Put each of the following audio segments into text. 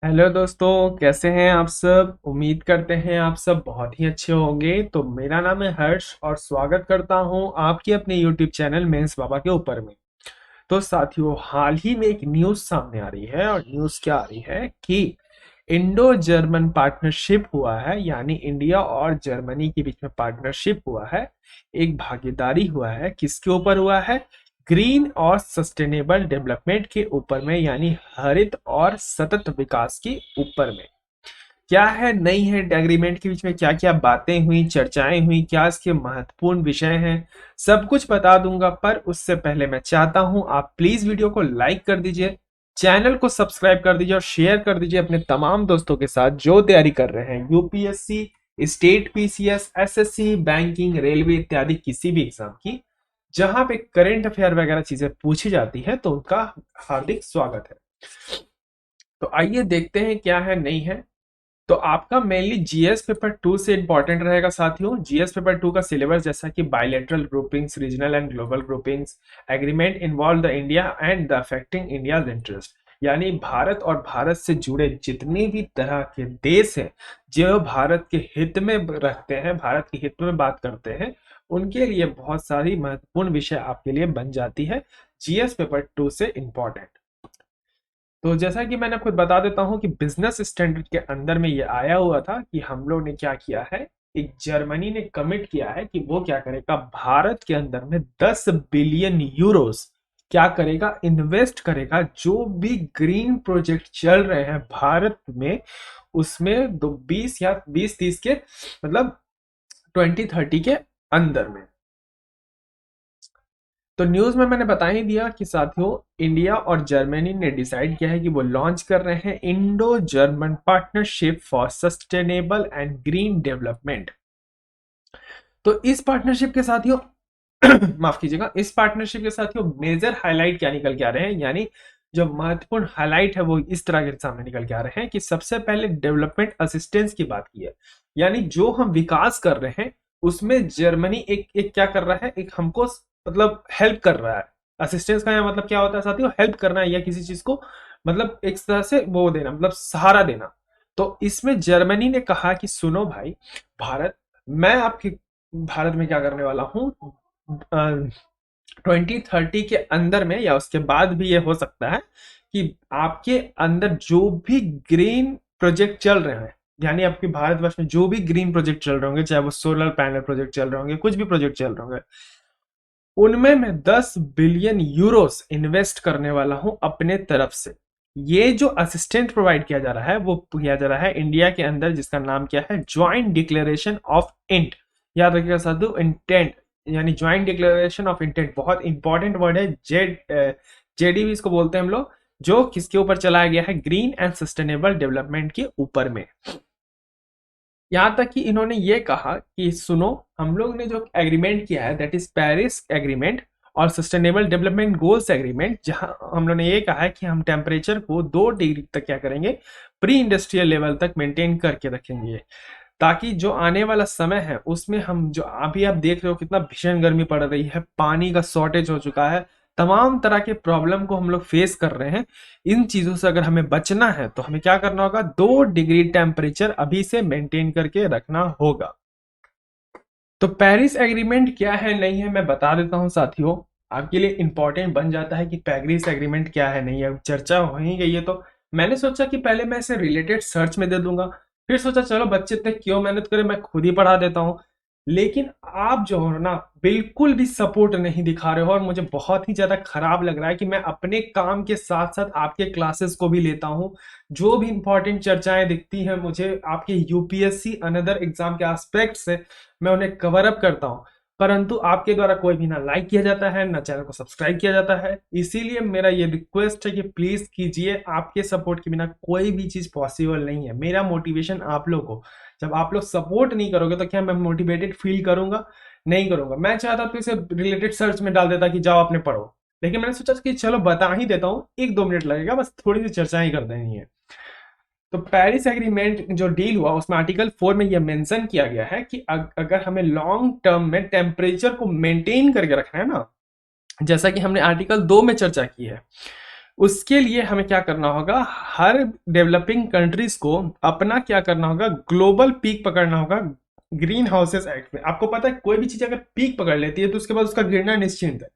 Hello दोस्तों, कैसे हैं आप सब। उम्मीद करते हैं आप सब बहुत ही अच्छे होंगे। तो मेरा नाम है हर्ष और स्वागत करता हूं आपके अपने यूट्यूब चैनल मेंस बाबा के ऊपर में। तो साथियों, हाल ही में एक न्यूज़ सामने आ रही है और न्यूज़ क्या आ रही है कि इंडो जर्मन पार्टनरशिप हुआ है, यानी इंडिया और जर्मनी के बीच में पार्टनरशिप हुआ है। एक भागीदारी हुआ है, किसके ऊपर हुआ है? ग्रीन और सस्टेनेबल डेवलपमेंट के ऊपर में, यानी हरित और सतत विकास के ऊपर में। क्या है नहीं है एग्रीमेंट के बीच में, क्या क्या बातें हुई, चर्चाएं हुई, क्या इसके महत्वपूर्ण विषय हैं, सब कुछ बता दूंगा। पर उससे पहले मैं चाहता हूं आप प्लीज वीडियो को लाइक कर दीजिए, चैनल को सब्सक्राइब कर दीजिए और शेयर कर दीजिए अपने तमाम दोस्तों के साथ जो तैयारी कर रहे हैं UPSC, state PCS, SSC, banking, railway इत्यादि किसी भी एग्जाम की, जहां पे करंट अफेयर वगैरह चीजें पूछी जाती है, तो उनका हार्दिक स्वागत है। तो आइए देखते हैं क्या है नहीं है। तो आपका मेनली जीएस पेपर 2 से इंपॉर्टेंट रहेगा साथियों। जीएस पेपर 2 का सिलेबस जैसा कि bilateral groupings, regional and global groupings, agreement involve the India and the affecting India's interest, यानी भारत और भारत से जुड़े जितने भी तरह के देश हैं जो भारत के हित में रखते हैं, भारत के हित में बात करते हैं, उनके लिए बहुत सारी महत्वपूर्ण विषय आपके लिए बन जाती है जीएस पेपर 2 से इंपॉर्टेंट। तो जैसा कि मैंने आपको बता देता हूं कि बिजनेस स्टैंडर्ड के अंदर में ये आया हुआ था कि हम लोग ने क्या किया है, एक जर्मनी ने कमिट किया है कि वो क्या करेगा, भारत के अंदर में 10 बिलियन यूरोस क्या करेगा, इन्वेस्ट करेगा। जो भी ग्रीन प्रोजेक्ट चल रहे हैं भारत में, उसमें 20 या 20-30 के, मतलब 2030 के अंदर में। तो न्यूज में मैंने बता ही दिया कि साथियों, इंडिया और जर्मनी ने डिसाइड किया है कि वो लॉन्च कर रहे हैं Indo German partnership for sustainable and green development. तो इस पार्टनरशिप के साथियों माफ कीजिएगा, इस पार्टनरशिप के साथियों मेजर हाईलाइट क्या निकल के आ रहे हैं, यानी जो महत्वपूर्ण हाईलाइट है वो इस तरह के सामने निकल के आ रहे हैं कि सबसे पहले डेवलपमेंट असिस्टेंस की बात की है, यानी जो हम विकास कर रहे हैं उसमें जर्मनी एक एक क्या कर रहा है, एक हमको मतलब हेल्प कर रहा है। असिस्टेंस का मतलब क्या होता है साथियों, हेल्प करना है या किसी चीज को मतलब एक तरह से वो देना, मतलब सहारा देना। तो इसमें जर्मनी ने कहा कि सुनो भाई भारत, मैं आपके भारत में क्या करने वाला हूँ, 2030 के अंदर में या उसके बाद भी ये हो सकता है कि आपके अंदर जो भी ग्रीन प्रोजेक्ट चल रहे हैं, यानी आपके भारतवर्ष में जो भी ग्रीन प्रोजेक्ट चल रहे होंगे, चाहे वो सोलर पैनल प्रोजेक्ट चल रहे होंगे, कुछ भी प्रोजेक्ट चल रहे होंगे, उनमें मैं 10 बिलियन यूरोस इन्वेस्ट करने वाला हूं अपने तरफ से। ये जो असिस्टेंट प्रोवाइड किया जा रहा है वो किया जा रहा है इंडिया के अंदर, जिसका नाम क्या है, ज्वाइंट डिक्लेरेशन ऑफ इंट। याद रखिएगा साधु, इंटेंट, यानी ज्वाइंट डिक्लेरेशन ऑफ इंटेंट बहुत इंपॉर्टेंट वर्ड है। जेडीबी इसको बोलते हैं हम लोग, जो किसके ऊपर चलाया गया है, ग्रीन एंड सस्टेनेबल डेवलपमेंट के ऊपर में। यहाँ तक कि इन्होंने ये कहा कि सुनो, हम लोग ने जो एग्रीमेंट किया है दैट इज पेरिस एग्रीमेंट और सस्टेनेबल डेवलपमेंट गोल्स एग्रीमेंट, जहां हम लोग ने ये कहा है कि हम टेम्परेचर को 2 डिग्री तक क्या करेंगे, प्री इंडस्ट्रियल लेवल तक मेंटेन करके रखेंगे, ताकि जो आने वाला समय है उसमें हम, जो अभी आप देख रहे हो कितना भीषण गर्मी पड़ रही है, पानी का शॉर्टेज हो चुका है, तमाम तरह के प्रॉब्लम को हम लोग फेस कर रहे हैं। इन चीजों से अगर हमें बचना है तो हमें क्या करना होगा, 2 डिग्री टेम्परेचर अभी से मेंटेन करके रखना होगा। तो पेरिस एग्रीमेंट क्या है नहीं है मैं बता देता हूं साथियों, आपके लिए इंपॉर्टेंट बन जाता है कि पेरिस एग्रीमेंट क्या है नहीं है। चर्चा हो ही गई है तो मैंने सोचा कि पहले मैं इसे रिलेटेड सर्च में दे दूंगा, फिर सोचा चलो बच्चे इतने क्यों मेहनत करें, मैं खुद ही पढ़ा देता हूँ। लेकिन आप जो हो ना, बिल्कुल भी सपोर्ट नहीं दिखा रहे हो और मुझे बहुत ही ज्यादा खराब लग रहा है कि मैं अपने काम के साथ साथ आपके क्लासेस को भी लेता हूँ। जो भी इंपॉर्टेंट चर्चाएं दिखती हैं मुझे आपके यूपीएससी अनदर एग्जाम के एस्पेक्ट से, मैं उन्हें कवर अप करता हूँ, परंतु आपके द्वारा कोई भी ना लाइक किया जाता है ना चैनल को सब्सक्राइब किया जाता है। इसीलिए मेरा ये रिक्वेस्ट है कि प्लीज कीजिए, आपके सपोर्ट के बिना कोई भी चीज पॉसिबल नहीं है। मेरा मोटिवेशन आप लोग को, जब आप लोग सपोर्ट नहीं करोगे तो क्या मैं मोटिवेटेड फील करूंगा? नहीं करूंगा। मैं चाहता तो इसे रिलेटेड सर्च में डाल देता कि जाओ अपने पढ़ो, लेकिन मैंने सोचा कि चलो बता ही देता हूँ, 1-2 मिनट लगेगा, बस थोड़ी सी चर्चा ही कर देनी है। तो पेरिस एग्रीमेंट जो डील हुआ उसमें आर्टिकल 4 में यह मेंशन किया गया है कि अगर हमें लॉन्ग टर्म में टेम्परेचर को मेंटेन करके रखना है ना, जैसा कि हमने आर्टिकल 2 में चर्चा की है, उसके लिए हमें क्या करना होगा, हर डेवलपिंग कंट्रीज को अपना क्या करना होगा, ग्लोबल पीक पकड़ना होगा ग्रीन हाउसेस एक्ट में। आपको पता है कोई भी चीज अगर पीक पकड़ लेती है तो उसके बाद उसका गिरना निश्चित है।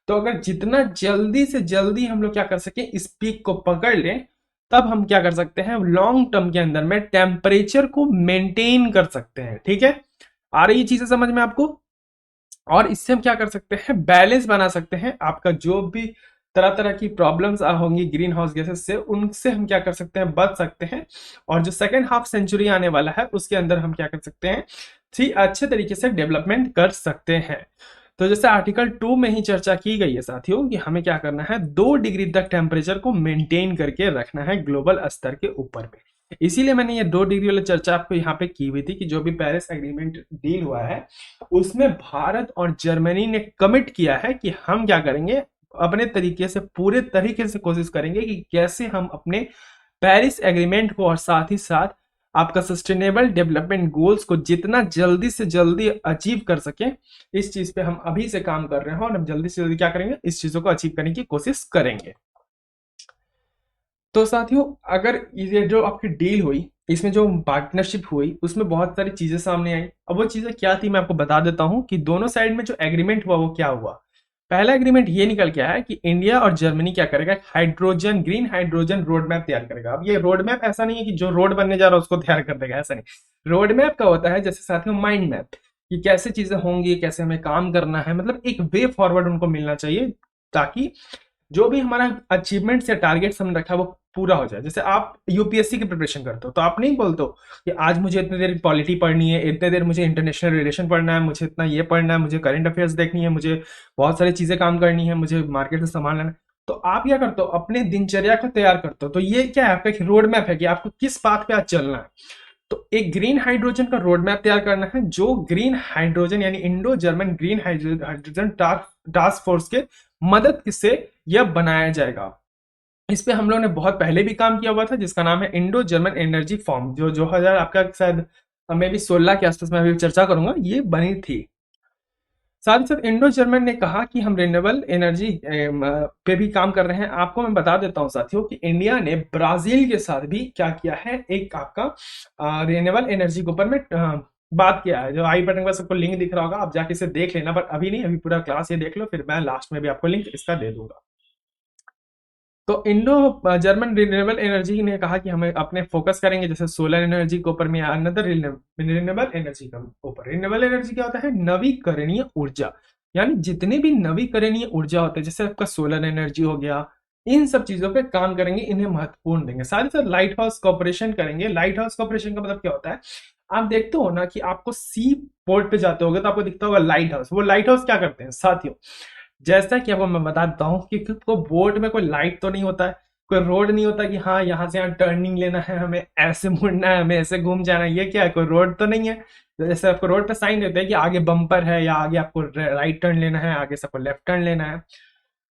तो अगर जितना जल्दी से जल्दी हम लोग क्या कर सके इस पीक को पकड़ लें, तब हम क्या कर सकते हैं, लॉन्ग टर्म के अंदर में टेम्परेचर को मेंटेन कर सकते हैं। ठीक है, आ रही है चीजें समझ में आपको? और इससे हम क्या कर सकते हैं, बैलेंस बना सकते हैं। आपका जो भी तरह तरह की प्रॉब्लम्स होंगी ग्रीन हाउस गैसेस से, उनसे हम क्या कर सकते हैं, बच सकते हैं। और जो सेकेंड हाफ सेंचुरी आने वाला है उसके अंदर हम क्या कर सकते हैं, अच्छे तरीके से डेवलपमेंट कर सकते हैं। तो जैसे आर्टिकल 2 में ही चर्चा की गई है साथियों कि हमें क्या करना है, 2 डिग्री तक टेम्परेचर को मेंटेन करके रखना है ग्लोबल स्तर के ऊपर में। इसीलिए मैंने ये 2 डिग्री वाली चर्चा आपको यहाँ पे की हुई थी कि जो भी पेरिस एग्रीमेंट डील हुआ है उसमें भारत और जर्मनी ने कमिट किया है कि हम क्या करेंगे, अपने तरीके से पूरे तरीके से कोशिश करेंगे कि कैसे हम अपने पेरिस एग्रीमेंट को और साथ ही साथ आपका सस्टेनेबल डेवलपमेंट गोल्स को जितना जल्दी से जल्दी अचीव कर सके। इस चीज पे हम अभी से काम कर रहे हैं और हम जल्दी से जल्दी क्या करेंगे, इस चीजों को अचीव करने की कोशिश करेंगे। तो साथियों, अगर ये जो आपकी डील हुई, इसमें जो पार्टनरशिप हुई, उसमें बहुत सारी चीजें सामने आई। अब वो चीजें क्या थी मैं आपको बता देता हूं कि दोनों साइड में जो एग्रीमेंट हुआ वो क्या हुआ। पहला एग्रीमेंट ये निकल के आया है कि इंडिया और जर्मनी क्या करेगा, hydrogen green hydrogen road map तैयार करेगा। अब ये रोड मैप ऐसा नहीं है कि जो रोड बनने जा रहा है उसको तैयार कर देगा, ऐसा नहीं। रोड मैप का होता है जैसे साथियों माइंड मैप, कि कैसे चीजें होंगी, कैसे हमें काम करना है, मतलब एक वे फॉरवर्ड उनको मिलना चाहिए, ताकि जो भी हमारा अचीवमेंट्स या टारगेट्स हमने रखा है वो पूरा हो जाए। जैसे आप यूपीएससी की प्रिपरेशन करते हो तो आप नहीं बोलते हो कि आज मुझे इतनी देर पॉलिटी पढ़नी है, इतने देर मुझे इंटरनेशनल रिलेशन पढ़ना है, मुझे इतना ये पढ़ना है, मुझे करंट अफेयर्स देखनी है, मुझे बहुत सारी चीजें काम करनी है, मुझे मार्केट से सामान लेना है। तो आप क्या करते हो, अपने दिनचर्या को तैयार करते हो। तो ये क्या है, आपका एक रोड मैप है कि आपको किस पाथ पे आज चलना है। तो एक ग्रीन हाइड्रोजन का रोड मैप तैयार करना है, जो ग्रीन हाइड्रोजन यानी Indo German green hydrogen task force के मदद से यह बनाया जाएगा। इस पे हम लोगों ने बहुत पहले भी काम किया हुआ था, जिसका नाम है इंडो जर्मन एनर्जी फॉर्म, जो 2000 आपका शायद मैं भी 16 के आसपास में अभी चर्चा करूंगा, ये बनी थी। साथ ही साथ इंडो जर्मन ने कहा कि हम रिन्यूएबल एनर्जी पे भी काम कर रहे हैं। आपको मैं बता देता हूं साथियों कि इंडिया ने ब्राजील के साथ भी क्या किया है, एक आपका रिन्यूएबल एनर्जी के ऊपर में बात किया है। जो आई बटन पर सबको लिंक दिख रहा होगा, आप जाके इसे देख लेना, बट अभी नहीं, अभी पूरा क्लास ये देख लो, फिर मैं लास्ट में भी आपको लिंक इसका दे दूंगा। तो इंडो जर्मन रिन्यूएबल एनर्जी ने कहा कि हमें अपने फोकस करेंगे जैसे सोलर एनर्जी के ऊपर में, अनदर रिन्यूएबल एनर्जी के ऊपर। रिन्यूएबल एनर्जी क्या होता है, नवीकरणीय ऊर्जा, यानी जितने भी नवीकरणीय ऊर्जा होते हैं, जैसे आपका सोलर एनर्जी हो गया, इन सब चीजों पे काम करेंगे, इन्हें महत्वपूर्ण देंगे। साथ ही साथ लाइट हाउस कॉर्पोरेशन करेंगे। लाइट हाउस कॉर्पोरेशन का मतलब क्या होता है, आप देखते हो ना कि आपको सी पोर्ट पे जाते होगे तो आपको दिखता होगा लाइट हाउस। वो लाइट हाउस क्या करते हैं साथियों, जैसा कि आपको मैं बता देता हूँ कि को बोर्ड में कोई लाइट तो नहीं होता है, कोई रोड नहीं होता कि हाँ यहाँ से यहाँ टर्निंग लेना है, हमें ऐसे मुड़ना है, हमें ऐसे घूम जाना है, ये क्या है, कोई रोड तो नहीं है। जैसे आपको रोड पे साइन देते हैं कि आगे बम्पर है या आगे आपको राइट टर्न लेना है, आगे से आपको लेफ्ट टर्न लेना है।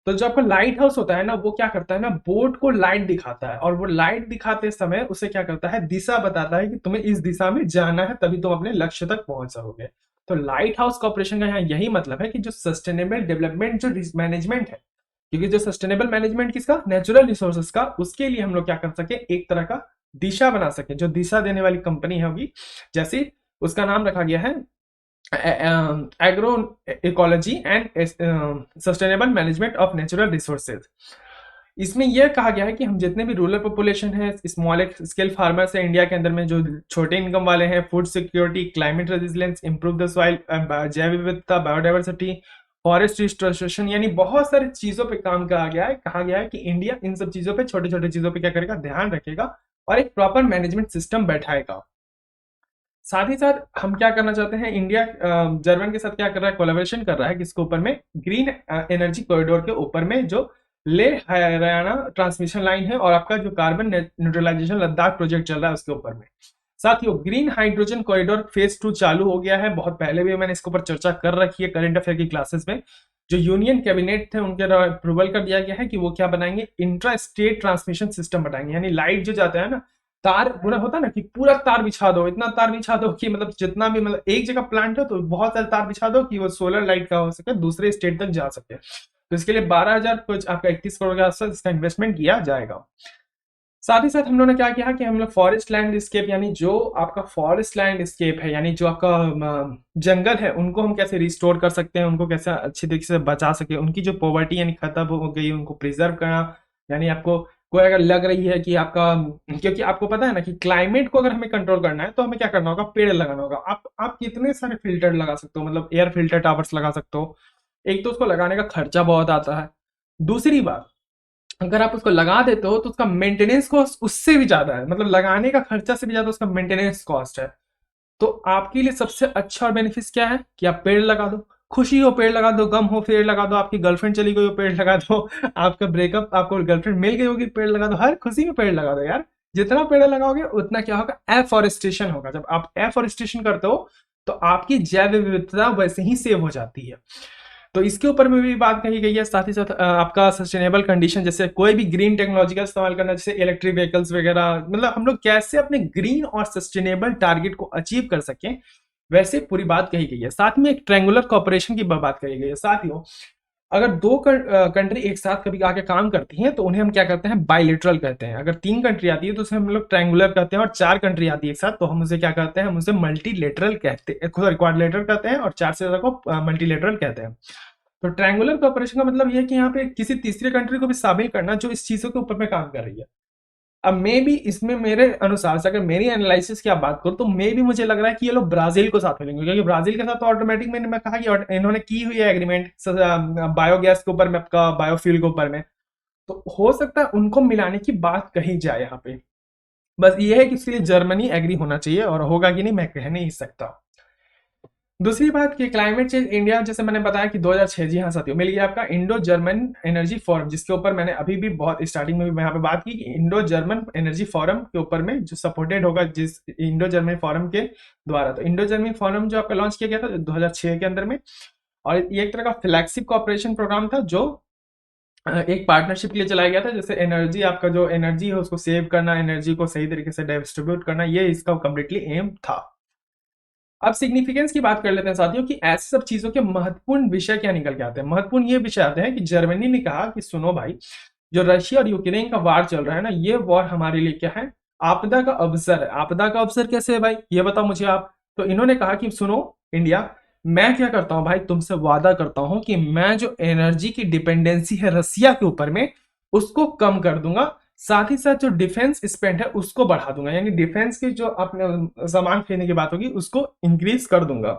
तो जो आपका लाइट हाउस होता है ना, वो क्या करता है ना, बोर्ड को लाइट दिखाता है, और वो लाइट दिखाते समय उसे क्या करता है, दिशा बताता है कि तुम्हें इस दिशा में जाना है, तभी तुम अपने लक्ष्य तक पहुंच सकोगे। तो लाइट हाउस कॉर्पोरेशन का यहाँ यही मतलब है कि जो सस्टेनेबल डेवलपमेंट जो मैनेजमेंट है, क्योंकि जो सस्टेनेबल मैनेजमेंट किसका, नेचुरल रिसोर्सेज का, उसके लिए हम लोग क्या कर सके, एक तरह का दिशा बना सके। जो दिशा देने वाली कंपनी होगी, जैसे उसका नाम रखा गया है agro ecology and sustainable management of natural resources. इसमें यह कहा गया है कि हम जितने भी रूरल पॉपुलेशन है, स्मॉल स्केल फार्मर्स है इंडिया के अंदर में, जो छोटे इनकम वाले हैं, food security, climate resilience, improve the soil, जैव विविधता, बायोडाइवर्सिटी, फॉरेस्ट रिस्टोरेशन, यानी बहुत सारी चीजों पे काम कहा गया है। कहा गया है कि इंडिया इन सब चीजों पे, छोटे छोटे चीजों पे क्या करेगा, ध्यान रखेगा और एक प्रॉपर मैनेजमेंट सिस्टम बैठाएगा। साथ ही साथ हम क्या करना चाहते हैं, इंडिया जर्मन के साथ क्या कर रहा है, कोलैबोरेशन कर रहा है किसके ऊपर में, ग्रीन एनर्जी कॉरिडोर के ऊपर में, जो ले हरियाणा ट्रांसमिशन लाइन है, और आपका जो कार्बन न्यूट्रलाइजेशन लद्दाख प्रोजेक्ट चल रहा है उसके ऊपर में। साथियों, ग्रीन हाइड्रोजन कॉरिडोर फेज 2 चालू हो गया है। बहुत पहले भी मैंने इसके ऊपर चर्चा कर रखी है करंट अफेयर की क्लासेस में। जो यूनियन कैबिनेट थे उनके द्वारा अप्रूवल कर दिया गया है कि वो क्या बनाएंगे, इंट्रा स्टेट ट्रांसमिशन सिस्टम बनाएंगे, यानी लाइट जो जाता है ना, तार पूरा होता है ना कि पूरा तार बिछा दो, इतना तार बिछा दो कि मतलब जितना भी, मतलब एक जगह प्लांट है तो बहुत सारे तार बिछा दो कि वो सोलर लाइट का हो सके, दूसरे स्टेट तक जा सके। तो इसके लिए 12,000 कुछ आपका 31 करोड़ के आसपास इसका इन्वेस्टमेंट किया जाएगा। साथ ही साथ हम लोगों ने क्या किया कि हम लोग फॉरेस्ट लैंडस्केप, यानी जो आपका फॉरेस्ट लैंडस्केप है, यानी जो आपका जंगल है, उनको हम कैसे रिस्टोर कर सकते हैं, उनको कैसे अच्छी तरीके से बचा सके, उनकी जो पॉवर्टी यानी खत्म हो गई उनको प्रिजर्व करना। यानी आपको कोई अगर लग रही है कि आपका, क्योंकि आपको पता है ना कि क्लाइमेट को अगर हमें कंट्रोल करना है तो हमें क्या करना होगा, पेड़ लगाना होगा। आप कितने सारे फिल्टर लगा सकते हो, मतलब एयर फिल्टर टावर्स लगा सकते हो। एक तो उसको लगाने का खर्चा बहुत आता है, दूसरी बात अगर आप उसको लगा देते हो तो उसका मेंटेनेंस कॉस्ट उससे भी ज्यादा है, मतलब लगाने का खर्चा से भी ज्यादा उसका मेंटेनेंस कॉस्ट है। तो आपके लिए सबसे अच्छा और बेनिफिट क्या है कि आप पेड़ लगा दो, खुशी हो पेड़ लगा दो, गम हो पेड़ लगा दो, आपकी गर्लफ्रेंड चली गई हो पेड़ लगा दो, आपका ब्रेकअप, आपको गर्लफ्रेंड मिल गई होगी पेड़ लगा दो, हर खुशी में पेड़ लगा दो यार। जितना पेड़ लगाओगे उतना क्या होगा, एफॉरेस्टेशन होगा। जब आप एफॉरेस्टेशन करते हो तो आपकी जैव विविधता वैसे ही सेव हो जाती है। तो इसके ऊपर में भी बात कही गई है। साथ ही साथ आपका सस्टेनेबल कंडीशन, जैसे कोई भी ग्रीन टेक्नोलॉजी का इस्तेमाल करना, जैसे इलेक्ट्रिक व्हीकल्स वगैरह, मतलब हम लोग कैसे अपने ग्रीन और सस्टेनेबल टारगेट को अचीव कर सकें, वैसे पूरी बात कही गई है। साथ में एक ट्रायंगुलर कॉपरेशन की बात कही गई है। साथियों, अगर दो कंट्री एक साथ कभी आके काम करती हैं तो उन्हें हम क्या करते हैं, बायलेटरल कहते हैं। अगर 3 कंट्री आती है तो उसे हम लोग ट्रायंगुलर कहते हैं, और 4 कंट्री आती है एक साथ तो हम उसे क्या कहते हैं, हम उसे मल्टीलेटरल कहते हैं, क्वाड्रिलेटरल कहते हैं, और 4 से ज्यादा को मल्टीलेटरल कहते हैं। तो ट्रायंगुलर कोऑपरेशन का मतलब ये है कि यहाँ पे किसी तीसरी कंट्री को भी शामिल करना जो इस चीजों के ऊपर में काम कर रही है। अब मे भी इसमें मेरे अनुसार से, अगर मेरी एनालिसिस की आप बात करूं तो मे भी मुझे लग रहा है कि ये लोग ब्राजील को साथ मिलेंगे, क्योंकि ब्राजील के साथ तो ऑटोमेटिक मैंने मैं कहा कि इन्होंने की हुई है एग्रीमेंट बायोगैस के ऊपर में, आपका बायोफ्यूल के ऊपर में। तो हो सकता है उनको मिलाने की बात कही जाए यहाँ पे। बस ये है कि इसके लिए जर्मनी एग्री होना चाहिए, और होगा कि नहीं मैं कह नहीं सकता। दूसरी बात कि क्लाइमेट चेंज इंडिया, जैसे मैंने बताया कि 2006, जी हाँ साथियों, मिल गया आपका इंडो जर्मन एनर्जी फोरम, जिसके ऊपर मैंने अभी भी बहुत स्टार्टिंग में भी यहाँ पे बात की कि इंडो जर्मन एनर्जी फोरम के ऊपर में जो सपोर्टेड होगा जिस इंडो जर्मन फोरम के द्वारा। तो इंडो जर्मन फोरम जो आपका लॉन्च किया गया था 2006 के अंदर में, और ये एक तरह का फ्लैगशिप कॉपरेशन प्रोग्राम था जो एक पार्टनरशिप के लिए चलाया गया था। जैसे एनर्जी, आपका जो एनर्जी है उसको सेव करना, एनर्जी को सही तरीके से डिस्ट्रीब्यूट करना, ये इसका कम्प्लीटली एम था। अब सिग्निफिकेंस की बात कर लेते हैं साथियों कि ऐसे सब चीजों के महत्वपूर्ण विषय क्या निकल के आते हैं। महत्वपूर्ण ये विषय आते हैं कि जर्मनी ने कहा कि सुनो भाई, जो रशिया और यूक्रेन का वार चल रहा है ना, ये वॉर हमारे लिए क्या है, आपदा का अवसर है। आपदा का अवसर कैसे है भाई, ये बताओ मुझे आप। तो इन्होंने कहा कि सुनो इंडिया, मैं क्या करता हूं भाई, तुमसे वादा करता हूं कि मैं जो एनर्जी की डिपेंडेंसी है रसिया के ऊपर में, उसको कम कर दूंगा। साथ ही साथ जो डिफेंस स्पेंड है उसको बढ़ा दूंगा, यानी डिफेंस की जो अपने सामान खरीदने की बात होगी उसको इंक्रीज कर दूंगा।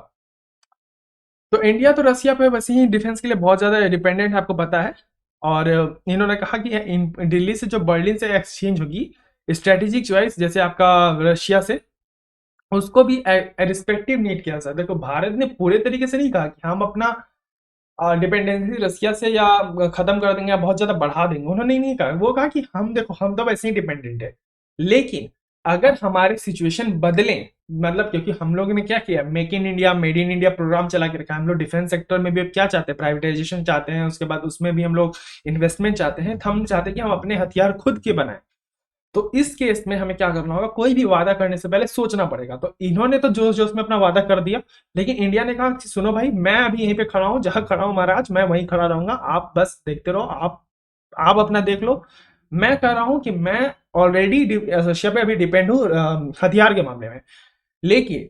तो इंडिया तो रसिया पे वैसे ही डिफेंस के लिए बहुत ज्यादा डिपेंडेंट है, आपको पता है। और इन्होंने कहा कि दिल्ली से जो बर्लिन से एक्सचेंज होगी स्ट्रेटेजिक चॉइस, जैसे आपका रशिया से, उसको भी रिस्पेक्टिव नीड किया सर। देखो भारत ने पूरे तरीके से नहीं कहा कि हम अपना डिपेंडेंसी रसिया से या खत्म कर देंगे या बहुत ज्यादा बढ़ा देंगे, उन्होंने नहीं कहा। वो कहा कि हम देखो हम तो वैसे ही डिपेंडेंट है, लेकिन अगर हमारे सिचुएशन बदले, मतलब क्योंकि हम लोगों ने क्या किया, make in India made in India program चला के रखा है। हम लोग डिफेंस सेक्टर में भी अब क्या चाहते हैं, प्राइवेटाइजेशन चाहते हैं, उसके बाद उसमें भी हम लोग इन्वेस्टमेंट चाहते हैं। हम चाहते हैं कि हम अपने हथियार खुद के बनाएं। तो इस केस में हमें क्या करना होगा, कोई भी वादा करने से पहले सोचना पड़ेगा। तो इन्होंने तो जोश जोश में अपना वादा कर दिया, लेकिन इंडिया ने कहा कि सुनो भाई, मैं अभी यहीं पे खड़ा हूं, जहां खड़ा हूं महाराज, मैं वहीं खड़ा रहूंगा, आप बस देखते रहो, आप अपना देख लो। मैं कह रहा हूं कि मैं ऑलरेडी रशिया पे अभी डिपेंड हूं हथियार के मामले में, लेकिन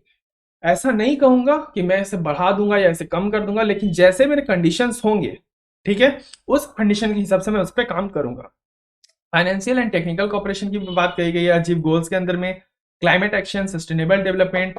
ऐसा नहीं कहूंगा कि मैं इसे बढ़ा दूंगा या इसे कम कर दूंगा, लेकिन जैसे मेरे कंडीशंस होंगे, ठीक है, उस कंडीशन के हिसाब से मैं उस पर काम करूंगा। फाइनेंशियल एंड टेक्निकल कॉपरेशन की बात कही गई है अचीव गोल्स के अंदर में, क्लाइमेट एक्शन, सस्टेनेबल डेवलपमेंट।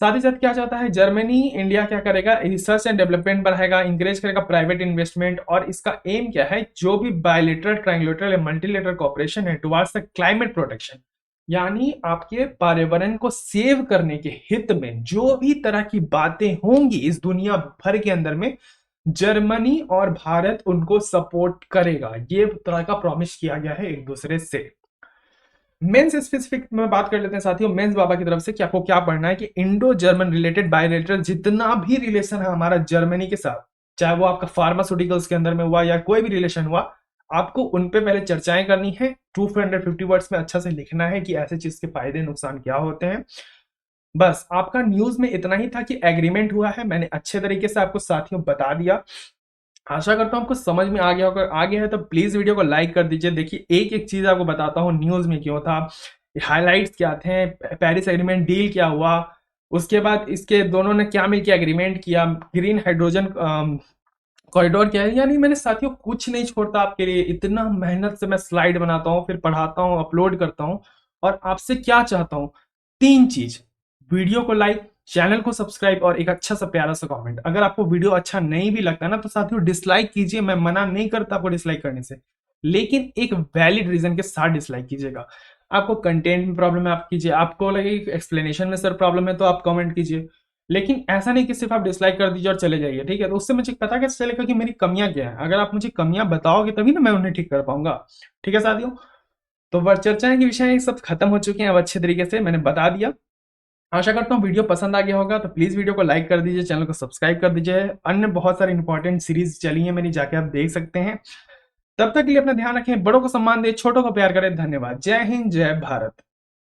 साथ ही साथ क्या चाहता है जर्मनी, इंडिया क्या करेगा, रिसर्च एंड डेवलपमेंट बढ़ाएगा, इंकरेज करेगा प्राइवेट इन्वेस्टमेंट, और इसका एम क्या है, जो भी बायलेटरल, ट्रायंगुलेटरल या मल्टीलेटरल कॉपरेशन है टुवर्ड्स द क्लाइमेट प्रोटेक्शन, यानी आपके पर्यावरण को सेव करने के हित में जो भी तरह की बातें होंगी इस दुनिया भर के अंदर में, जर्मनी और भारत उनको सपोर्ट करेगा। ये तरह का प्रॉमिस किया गया है एक दूसरे से। मेंस स्पेसिफिक में बात कर लेते हैं साथियों, मेंस बाबा की तरफ से कि आपको क्या पढ़ना है कि इंडो जर्मन रिलेटेड बायलेटरल जितना भी रिलेशन है हमारा जर्मनी के साथ, चाहे वो आपका फार्मास्यूटिकल्स के अंदर में हुआ या कोई भी रिलेशन हुआ, आपको उन पे पहले चर्चाएं करनी है। 250 वर्ड्स में अच्छा से लिखना है कि ऐसे चीज के फायदे नुकसान क्या होते हैं। बस आपका न्यूज में इतना ही था कि एग्रीमेंट हुआ है, मैंने अच्छे तरीके से आपको साथियों बता दिया। आशा करता हूँ आपको समझ में आ गया होगा। आगे है तो प्लीज वीडियो को लाइक कर दीजिए। देखिए एक एक चीज आपको बताता हूँ न्यूज में क्यों था, हाइलाइट्स क्या थे, पेरिस एग्रीमेंट डील क्या हुआ, उसके बाद इसके दोनों ने क्या मिलकर एग्रीमेंट किया, ग्रीन हाइड्रोजन कॉरिडोर क्या है। यानी मैंने साथियों कुछ नहीं छोड़ता आपके लिए, इतना मेहनत से मैं स्लाइड बनाता हूँ, फिर पढ़ाता हूँ, अपलोड करता हूँ। और आपसे क्या चाहता हूँ, तीन चीज: वीडियो को लाइक, चैनल को सब्सक्राइब और एक अच्छा सा प्यारा सा कमेंट। अगर आपको वीडियो अच्छा नहीं भी लगता ना तो साथियों डिसलाइक कीजिए, मैं मना नहीं करता आपको डिसलाइक करने से, लेकिन एक वैलिड रीजन के साथ डिसलाइक कीजिएगा। आपको कंटेंट में प्रॉब्लम है आप कीजिए, आपको लगे एक्सप्लेनेशन में सर प्रॉब्लम है तो आप कमेंट कीजिए, लेकिन ऐसा नहीं कि सिर्फ आप डिसलाइक कर दीजिए और चले जाइए, ठीक है। तो उससे मुझे पता कैसे चलेगा कि मेरी कमियां क्या है? अगर आप मुझे कमियां बताओगे तभी ना मैं उन्हें ठीक कर पाऊंगा, ठीक है साथियों। तो वर्ग चर्चाएं के विषय सब खत्म हो चुके हैं अब अच्छे तरीके से मैंने बता दिया। आशा करता हूँ वीडियो पसंद आ गया होगा, तो प्लीज वीडियो को लाइक कर दीजिए, चैनल को सब्सक्राइब कर दीजिए। अन्य बहुत सारी इंपॉर्टेंट सीरीज चली है मेरी, जाके आप देख सकते हैं। तब तक के लिए अपना ध्यान रखें, बड़ों को सम्मान दें, छोटों को प्यार करें। धन्यवाद। जय हिंद, जय भारत।